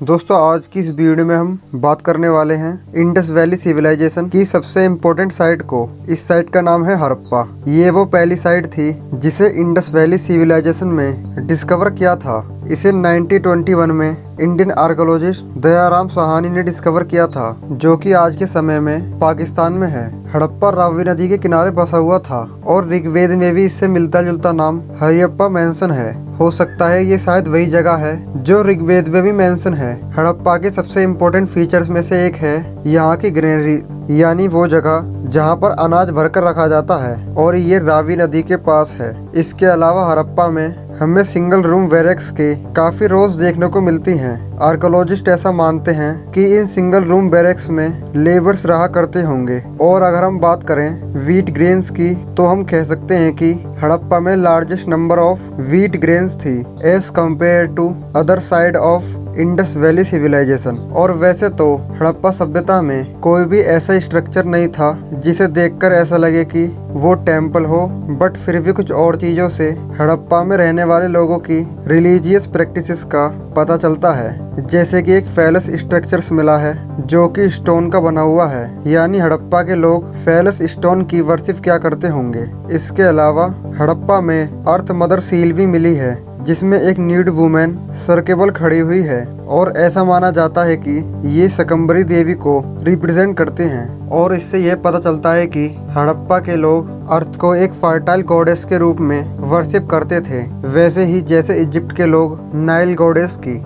दोस्तों आज की इस वीडियो में हम बात करने वाले हैं इंडस वैली सिविलाइजेशन की सबसे इम्पोर्टेंट साइट को। इस साइट का नाम है हड़प्पा। ये वो पहली साइट थी जिसे इंडस वैली सिविलाइजेशन में डिस्कवर किया था। इसे 1921 में इंडियन आर्कियोलॉजिस्ट दयाराम साहनी ने डिस्कवर किया था, जो कि आज के समय में पाकिस्तान में है। हड़प्पा रावी नदी के किनारे बसा हुआ था और ऋग्वेद में भी इससे मिलता जुलता नाम हरियप्पा मेंशन है। हो सकता है ये शायद वही जगह है जो ऋग्वेद में भी मेंशन है। हड़प्पा के सबसे इम्पोर्टेंट फीचर्स में से एक है यहाँ की ग्रेनरी, यानी वो जगह जहाँ पर अनाज भरकर रखा जाता है, और ये रावी नदी के पास है। इसके अलावा हड़प्पा में हमें सिंगल रूम बैरक्स के काफी रोज देखने को मिलती हैं। आर्कियोलॉजिस्ट ऐसा मानते हैं कि इन सिंगल रूम बैरक्स में लेबर्स रहा करते होंगे। और अगर हम बात करें व्हीट ग्रेन्स की, तो हम कह सकते हैं कि हड़प्पा में largest number of wheat grains थी as compare to other side of Indus Valley civilisation. और वैसे तो हड़प्पा सभ्यता में कोई भी ऐसा स्ट्रक्चर नहीं था जिसे देखकर ऐसा लगे कि वो टेम्पल हो, बट फिर भी कुछ और चीजों से हड़प्पा में रहने वाले लोगों की रिलीजियस प्रैक्टिसेस का पता चलता है। जैसे कि एक फैलस स्ट्रक्चर्स मिला है जो कि स्टोन का बना हुआ है, यानी हड़प्पा के लोग फैलस स्टोन की वर्शिप क्या करते होंगे। इसके अलावा हड़प्पा में अर्थ मदर सील भी मिली है जिसमें एक न्यूड वुमेन सर के बल खड़ी हुई है, और ऐसा माना जाता है कि ये शकंबरी देवी को रिप्रेजेंट करते हैं। और इससे यह पता चलता है कि हड़प्पा के लोग अर्थ को एक फर्टाइल गॉडेस के रूप में वर्शिप करते थे, वैसे ही जैसे इजिप्ट के लोग नाइल गॉडेस की।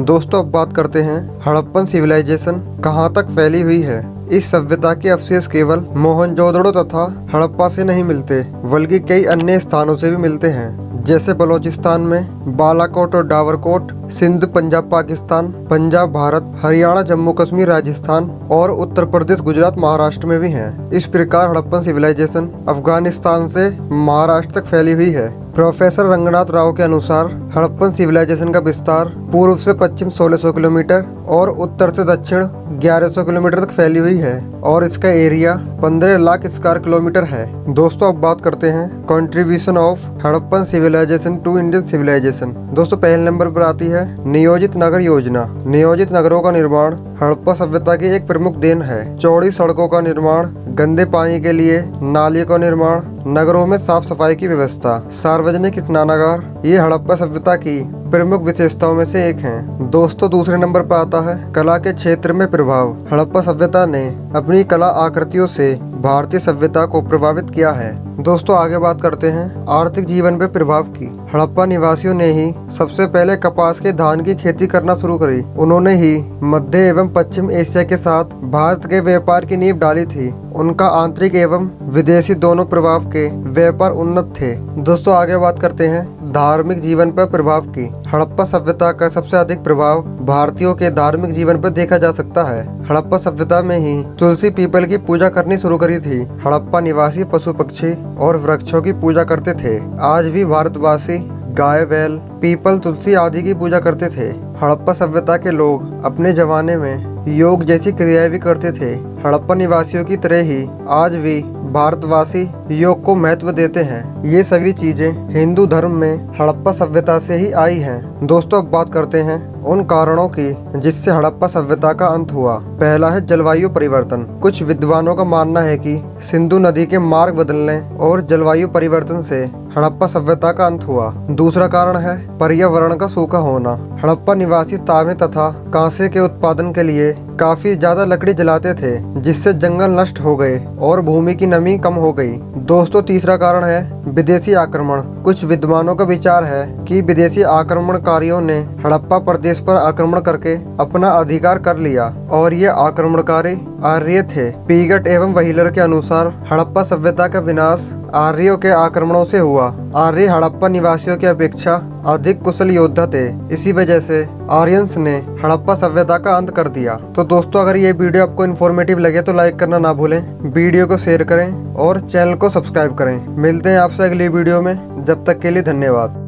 दोस्तों अब बात करते हैं हड़प्पन सिविलाइजेशन कहाँ तक फैली हुई है। इस सभ्यता के अवशेष केवल मोहनजोदड़ो तथा हड़प्पा से नहीं मिलते, बल्कि कई अन्य स्थानों से भी मिलते हैं, जैसे बलूचिस्तान में बालाकोट और डावरकोट, सिंध पंजाब पाकिस्तान, पंजाब भारत, हरियाणा जम्मू कश्मीर राजस्थान, और उत्तर प्रदेश गुजरात महाराष्ट्र में भी हैं। इस प्रकार हड़प्पन सिविलाइजेशन अफगानिस्तान से महाराष्ट्र तक फैली हुई है। प्रोफेसर रंगनाथ राव के अनुसार हड़प्पन सिविलाइजेशन का विस्तार पूर्व से पश्चिम 1600 किलोमीटर और उत्तर से दक्षिण 1100 किलोमीटर तक फैली हुई है, और इसका एरिया 15 लाख स्क्वायर किलोमीटर है। दोस्तों अब बात करते हैं contribution of Harappan civilization to Indian civilization. दोस्तों पहले नंबर पर आती है नियोजित नगर योजना। नियोजित नगरों का निर्माण हड़प्पा सभ्यता की एक प्रमुख देन है। चौड़ी सड़कों का निर्माण, गंदे पानी के लिए नालियों का निर्माण, नगरों में साफ सफाई की व्यवस्था, सार्वजनिक स्नानागार, ये हड़प्पा सभ्यता की प्रमुख विशेषताओं में से एक हैं। दोस्तों दूसरे नंबर पर आता है कला के क्षेत्र में प्रभाव। हड़प्पा सभ्यता ने अपनी कला आकृतियों से भारतीय सभ्यता को प्रभावित किया है। दोस्तों आगे बात करते हैं आर्थिक जीवन पे प्रभाव की। हड़प्पा निवासियों ने ही सबसे पहले कपास के धान की खेती करना शुरू करी। उन्होंने ही मध्य एवं पश्चिम एशिया के साथ भारत के व्यापार की नींव डाली थी। उनका आंतरिक एवं विदेशी दोनों प्रभाव के व्यापार उन्नत थे। दोस्तों आगे बात करते हैं धार्मिक जीवन पर प्रभाव की। हड़प्पा सभ्यता का सबसे अधिक प्रभाव भारतीयों के धार्मिक जीवन पर देखा जा सकता है। हड़प्पा सभ्यता में ही तुलसी पीपल की पूजा करनी शुरू करी थी। हड़प्पा निवासी पशु पक्षी और वृक्षों की पूजा करते थे। आज भी भारतवासी गाय, बैल, पीपल, तुलसी आदि की पूजा करते थे। हड़प्पा सभ्यता के लोग अपने जमाने में योग जैसी क्रियाएं भी करते थे। हड़प्पा निवासियों की तरह ही आज भी भारतवासी योग को महत्व देते हैं। ये सभी चीजें हिंदू धर्म में हड़प्पा सभ्यता से ही आई हैं। दोस्तों अब बात करते हैं उन कारणों की जिससे हड़प्पा सभ्यता का अंत हुआ। पहला है जलवायु परिवर्तन। कुछ विद्वानों का मानना है कि सिंधु नदी के मार्ग बदलने और जलवायु परिवर्तन से हड़प्पा सभ्यता का अंत हुआ। दूसरा कारण है पर्यावरण का सूखा होना। हड़प्पा निवासी तांबे तथा कांसे के उत्पादन के लिए काफी ज्यादा लकड़ी जलाते थे, जिससे जंगल नष्ट हो गए और भूमि की नमी कम हो गई। दोस्तों तीसरा कारण है विदेशी आक्रमण। कुछ विद्वानों का विचार है कि विदेशी आक्रमणकारियों ने हड़प्पा प्रदेश पर आक्रमण करके अपना अधिकार कर लिया, और ये आक्रमणकारी आर्य थे। पीगट एवं व्हीलर के अनुसार हड़प्पा सभ्यता का विनाश आर्यों के आक्रमणों से हुआ। आर्य हड़प्पा निवासियों की अपेक्षा अधिक कुशल योद्धा थे। इसी वजह से आर्यंस ने हड़प्पा सभ्यता का अंत कर दिया। तो दोस्तों अगर ये वीडियो आपको इन्फॉर्मेटिव लगे तो लाइक करना ना भूलें, वीडियो को शेयर करें और चैनल को सब्सक्राइब करें। मिलते हैं आपसे अगली वीडियो में, जब तक के लिए धन्यवाद।